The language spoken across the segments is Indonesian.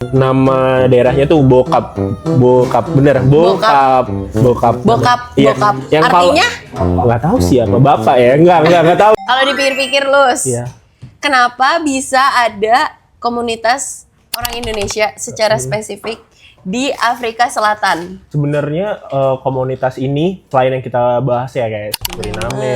Nama daerahnya tuh Bokap. Bokap, bener. Bokap. Iya. Bokap. Yang Artinya? Nggak tahu sih apa bapak ya. Nggak tahu. Kalau dipikir-pikir Lus, Iya. kenapa bisa ada komunitas orang Indonesia secara spesifik di Afrika Selatan? Sebenarnya komunitas ini selain yang kita bahas ya guys, Suriname,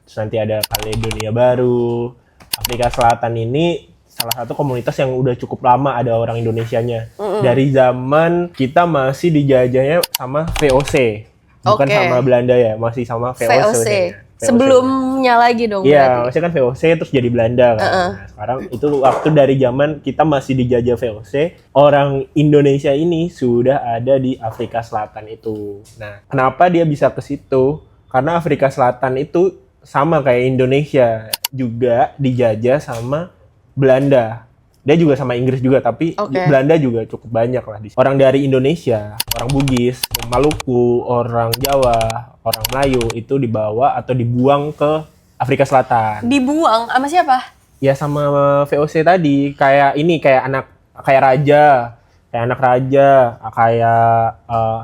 terus nanti ada Kaledonia Baru, Afrika Selatan ini salah satu komunitas yang udah cukup lama ada orang Indonesianya. Dari zaman kita masih dijajahnya sama VOC, bukan Oke. sama Belanda ya, masih sama VOC. VOC. sebenarnya. Sebelumnya lagi dong Iya, berarti. maksudnya kan VOC terus jadi Belanda kan. Nah, sekarang itu waktu dari zaman kita masih dijajah VOC, orang Indonesia ini sudah ada di Afrika Selatan itu. Nah, kenapa dia bisa ke situ? Karena Afrika Selatan itu sama kayak Indonesia, juga dijajah sama Belanda. Dia juga sama Inggris juga, tapi Oke. Belanda juga cukup banyak lah di sini. Orang dari Indonesia, orang Bugis, Maluku, orang Jawa, orang Melayu itu dibawa atau dibuang ke Afrika Selatan. Dibuang sama siapa? Ya sama VOC tadi, kayak anak raja, kayak anak raja, kayak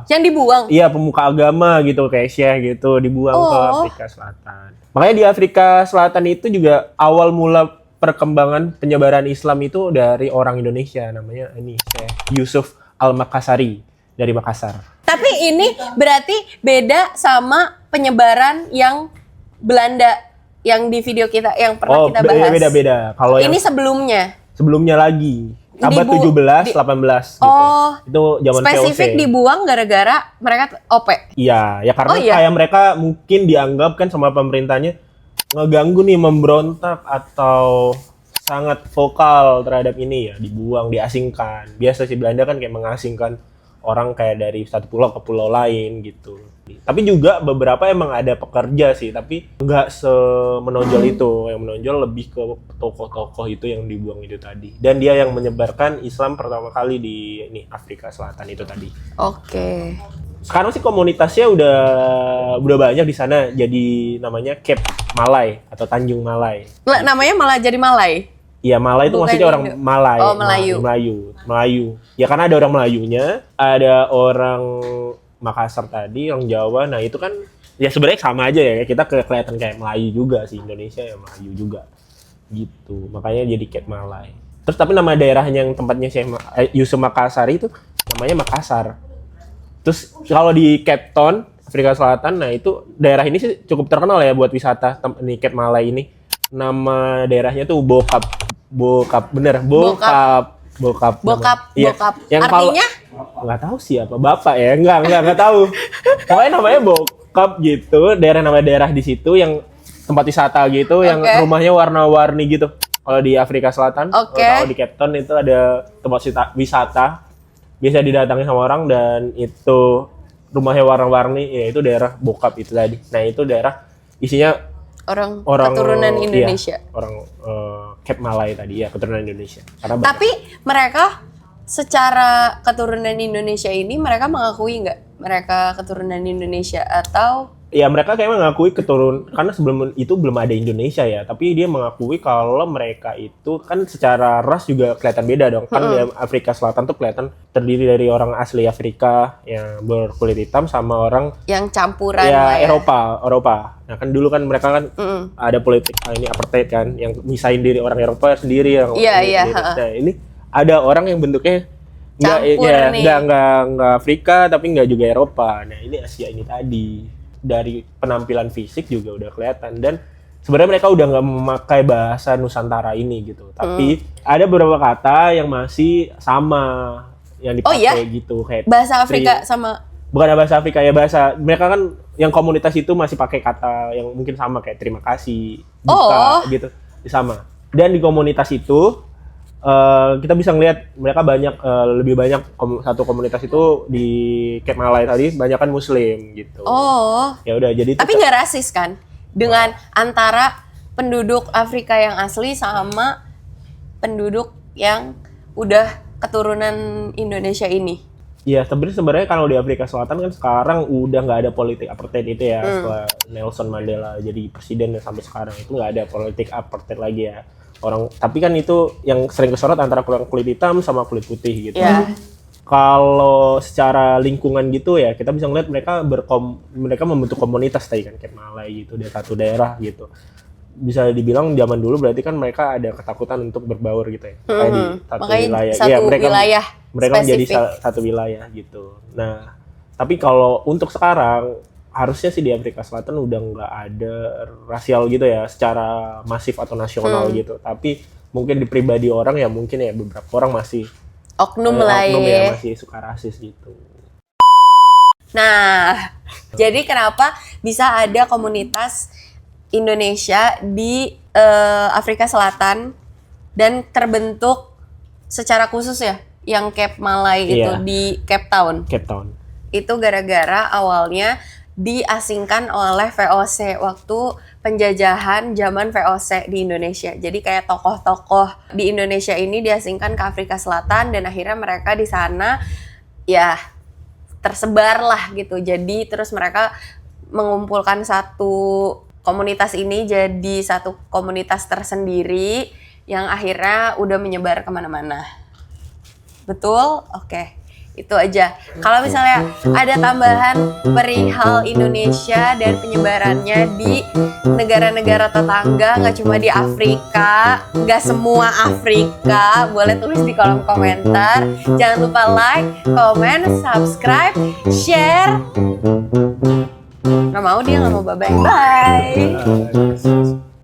Yang dibuang? iya pemuka agama gitu, kayak syekh gitu, dibuang ke Oh. Afrika Selatan. Makanya di Afrika Selatan itu juga awal mula perkembangan penyebaran Islam itu dari orang Indonesia, namanya ini Syekh Yusuf Al-Makassari dari Makassar. Tapi ini berarti beda sama penyebaran yang Belanda yang di video kita yang pernah kita bahas. Beda-beda. Kalau yang Ini sebelumnya lagi, abad 17, 18 gitu. Oh, Itu zaman spesifik VOC. dibuang gara-gara mereka OP. Iya, ya karena Oh, iya. kayak mereka mungkin dianggap kan sama pemerintahnya ngeganggu nih, memberontak atau sangat vokal terhadap ini ya, dibuang, diasingkan. Biasa sih Belanda kan kayak mengasingkan orang kayak dari satu pulau ke pulau lain gitu. Tapi juga beberapa emang ada pekerja sih, tapi nggak semenonjol itu. Yang menonjol lebih ke tokoh-tokoh itu yang dibuang itu tadi. Dan dia yang menyebarkan Islam pertama kali di ini Afrika Selatan itu tadi. Oke. Sekarang sih komunitasnya udah banyak di sana, jadi namanya Cape Malay atau Tanjung Malay. Namanya malah jadi Malay. Iya, Malay itu Bukan maksudnya orang Indo. Malay. Oh, Melayu. Melayu. Ya karena ada orang Melayunya, ada orang Makassar tadi, orang Jawa. Nah, itu kan ya sebenarnya sama aja ya. Kita kelihatan kayak Melayu juga sih, Indonesia ya Melayu juga. Gitu. Makanya jadi Cape Malay. Terus tapi nama daerahnya yang tempatnya Syekh Yusuf Makassar itu namanya Makassar. Terus kalau di Cape Town, Afrika Selatan, nah itu daerah ini sih cukup terkenal ya buat wisata di Cape Malay ini. Nama daerahnya tuh Bokap, bener. Bokap. Iya. Yang Artinya? Nggak tahu sih apa bapak ya, nggak tahu. Pokoknya namanya Bokap gitu, nama daerah di situ yang tempat wisata gitu, yang Oke. rumahnya warna-warni gitu. Kalau di Afrika Selatan, Oke. kalau di Cape Town itu ada tempat wisata. Biasa didatangi sama orang dan itu rumahnya warna-warni, ya itu daerah Bokap itu tadi. Nah itu daerah isinya Orang orang keturunan iya, Indonesia. orang Cape Malay tadi ya, keturunan Indonesia. Karena Tapi mereka secara keturunan Indonesia ini mereka mengakui nggak mereka keturunan Indonesia atau ya mereka kayak mengakui karena sebelum itu belum ada Indonesia ya, tapi dia mengakui kalau mereka itu kan secara ras juga kelihatan beda dong. Kan di Afrika Selatan tuh kelihatan terdiri dari orang asli Afrika yang berkulit hitam sama orang yang campuran ya lah ya? Eropa. Nah kan dulu kan mereka kan ada politik ini apartheid kan, yang misahin diri orang Eropa sendiri yang Iya, iya, sendiri. ha-ha. Nah ini ada orang yang bentuknya Campur nih. nggak Afrika tapi nggak juga Eropa. Nah ini Asia ini tadi. Dari penampilan fisik juga udah kelihatan, dan sebenarnya mereka udah nggak memakai bahasa Nusantara ini gitu, tapi ada beberapa kata yang masih sama yang dipakai iya? gitu, kayak Bahasa Afrika sama bukan bahasa Afrika ya, bahasa mereka kan yang komunitas itu masih pakai kata yang mungkin sama kayak terima kasih, buka gitu, sama. Dan di komunitas itu kita bisa ngelihat mereka lebih banyak satu komunitas itu di Cape Malay tadi banyak kan Muslim gitu. Ya udah jadi tapi nggak rasis kan dengan antara penduduk Afrika yang asli sama penduduk yang udah keturunan Indonesia ini. Iya, sebenarnya kalau di Afrika Selatan kan sekarang udah nggak ada politik apartheid itu ya, setelah Nelson Mandela jadi presiden dan sampai sekarang itu nggak ada politik apartheid lagi ya. Tapi kan itu yang sering kesorot antara kulit hitam sama kulit putih gitu. Iya. Kalau secara lingkungan gitu ya, kita bisa ngeliat mereka membentuk komunitas tadi kan, kayak Malay gitu, di satu daerah gitu. Bisa dibilang zaman dulu berarti kan mereka ada ketakutan untuk berbaur gitu ya. Kayak di satu Makanya wilayah. satu Iya, wilayah mereka menjadi spesifik. satu wilayah gitu. Nah, tapi kalau untuk sekarang harusnya sih di Afrika Selatan udah nggak ada rasial gitu ya, secara masif atau nasional gitu. Tapi mungkin di pribadi orang ya mungkin ya beberapa orang masih Oknum lah oknum ya. ya masih suka rasis gitu. Nah, jadi kenapa bisa ada komunitas Indonesia di Afrika Selatan dan terbentuk secara khusus ya, yang Cape Malay itu Iya. di Cape Town. Cape Town. Itu gara-gara awalnya diasingkan oleh VOC waktu penjajahan zaman VOC di Indonesia. Jadi kayak tokoh-tokoh di Indonesia ini diasingkan ke Afrika Selatan dan akhirnya mereka di sana ya tersebar lah gitu. Jadi terus mereka mengumpulkan satu komunitas ini jadi satu komunitas tersendiri yang akhirnya udah menyebar kemana-mana. Betul? Oke. Itu aja. Kalau misalnya ada tambahan perihal Indonesia dan penyebarannya di negara-negara tetangga, nggak cuma di Afrika, nggak semua Afrika, boleh tulis di kolom komentar. Jangan lupa like, comment, subscribe, share. Nggak mau dia nggak mau bye-bye. Bye.